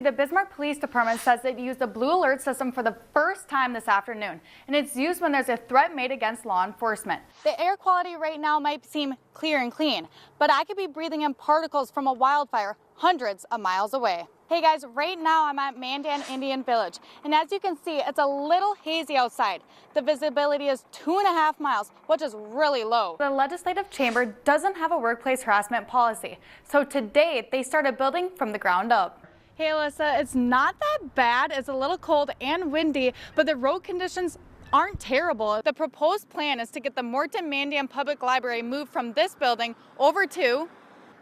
The Bismarck Police Department says it used the Blue Alert system for the first time this afternoon, and it's used when there's a threat made against law enforcement. The air quality right now might seem clear and clean, but I could be breathing in particles from a wildfire hundreds of miles away. Hey guys, right now I'm at Mandan Indian Village, and as you can see, it's a little hazy outside. The visibility is 2.5 miles, which is really low. The Legislative Chamber doesn't have a workplace harassment policy, so today they started building from the ground up. Hey Alyssa, it's not that bad. It's a little cold and windy, but the road conditions aren't terrible. The proposed plan is to get the Morton Mandan Public Library moved from this building over to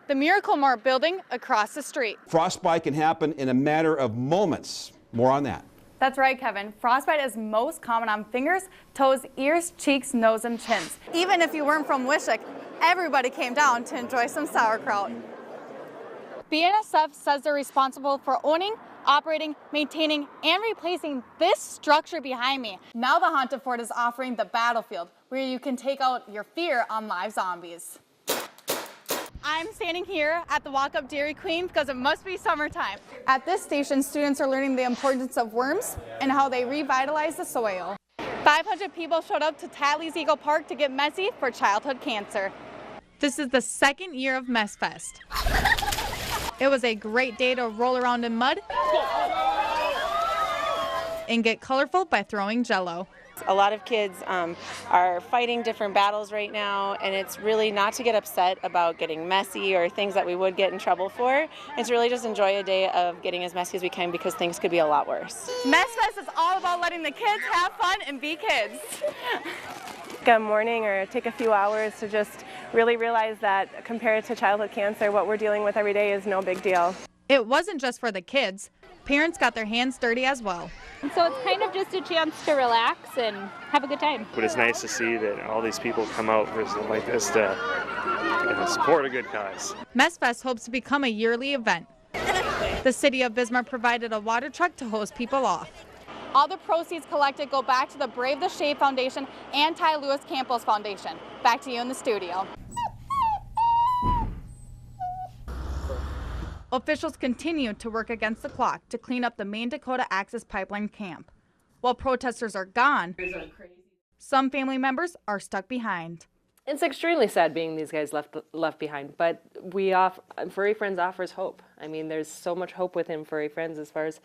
the Miracle Mart building across the street. Frostbite can happen in a matter of moments. More on that. That's right, Kevin. Frostbite is most common on fingers, toes, ears, cheeks, nose, and chins. Even if you weren't from Wishick, everybody came down to enjoy some sauerkraut. BNSF says they're responsible for owning, operating, maintaining, and replacing this structure behind me. Now the Haunted Fort is offering the battlefield, where you can take out your fear on live zombies. I'm standing here at the Walk Up Dairy Queen because it must be summertime. At this station, students are learning the importance of worms and how they revitalize the soil. 500 people showed up to Tatley's Eagle Park to get messy for childhood cancer. This is the second year of Mess Fest. It was a great day to roll around in mud and get colorful by throwing Jell-O. A lot of kids are fighting different battles right now, and it's really not to get upset about getting messy or things that we would get in trouble for. It's really just enjoy a day of getting as messy as we can because things could be a lot worse. Mess Fest is all about letting the kids have fun and be kids. Take a morning or take a few hours to just really realize that compared to childhood cancer, what we're dealing with every day is no big deal. It wasn't just for the kids. Parents got their hands dirty as well. And so it's kind of just a chance to relax and have a good time. But it's nice to see that all these people come out for something like this to support a good cause. Mess Fest hopes to become a yearly event. The city of Bismarck provided a water truck to hose people off. All the proceeds collected go back to the Brave the Shade Foundation and Ty Lewis Campos Foundation. Back to you in the studio. Officials continue to work against the clock to clean up the Maine Dakota Access Pipeline camp. While protesters are gone, some family members are stuck behind. It's extremely sad being these guys left behind, but Furry Friends offers hope. I mean, there's so much hope within Furry Friends as far as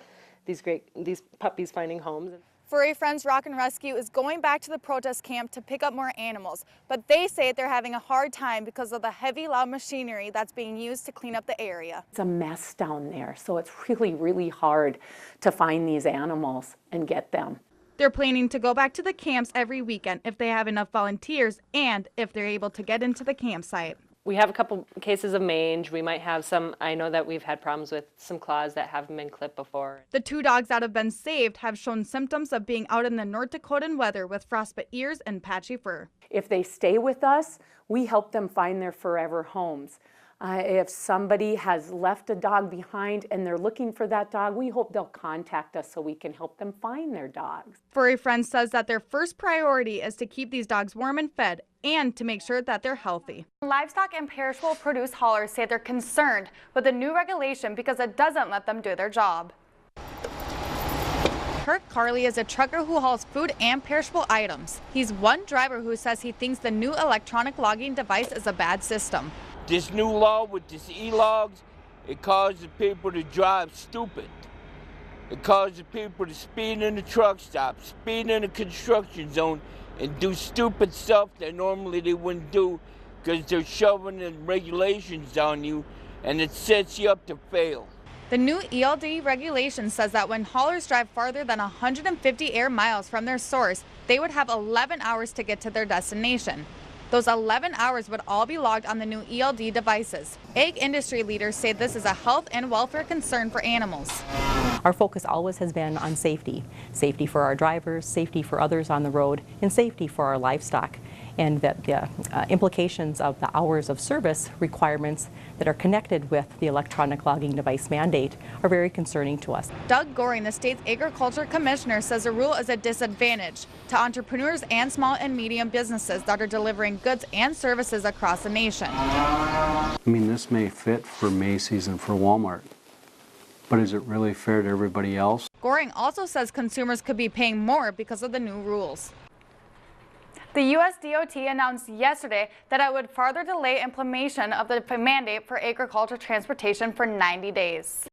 these puppies finding homes. Furry Friends Rock and Rescue is going back to the protest camp to pick up more animals, but they say they're having a hard time because of the heavy, loud machinery that's being used to clean up the area. It's a mess down there, so it's really, really hard to find these animals and get them. They're planning to go back to the camps every weekend if they have enough volunteers and if they're able to get into the campsite. We have a couple cases of mange. We might have some, I know that we've had problems with some claws that haven't been clipped before. The 2 dogs that have been saved have shown symptoms of being out in the North Dakotan weather with frostbite ears and patchy fur. If they stay with us, we help them find their forever homes. If somebody has left a dog behind and they're looking for that dog, we hope they'll contact us so we can help them find their dogs. Furry Friends says that their first priority is to keep these dogs warm and fed and to make sure that they're healthy. Livestock and perishable produce haulers say they're concerned with the new regulation because it doesn't let them do their job. Kirk Carley is a trucker who hauls food and perishable items. He's one driver who says he thinks the new electronic logging device is a bad system. This new law with this e-logs, it causes people to drive stupid. It causes people to speed in the truck stop, speed in the construction zone, and do stupid stuff that normally they wouldn't do because they're shoving the regulations on you, and it sets you up to fail. The new ELD regulation says that when haulers drive farther than 150 air miles from their source, they would have 11 hours to get to their destination. Those 11 hours would all be logged on the new ELD devices. Egg industry leaders say this is a health and welfare concern for animals. Our focus always has been on safety. Safety for our drivers, safety for others on the road, and safety for our livestock. And that the implications of the hours of service requirements that are connected with the electronic logging device mandate are very concerning to us. Doug Goring, the state's agriculture commissioner, says the rule is a disadvantage to entrepreneurs and small and medium businesses that are delivering goods and services across the nation. I mean, this may fit for Macy's and for Walmart, but is it really fair to everybody else? Goring also says consumers could be paying more because of the new rules. The USDOT announced yesterday that it would further delay implementation of the mandate for agricultural transportation for 90 days.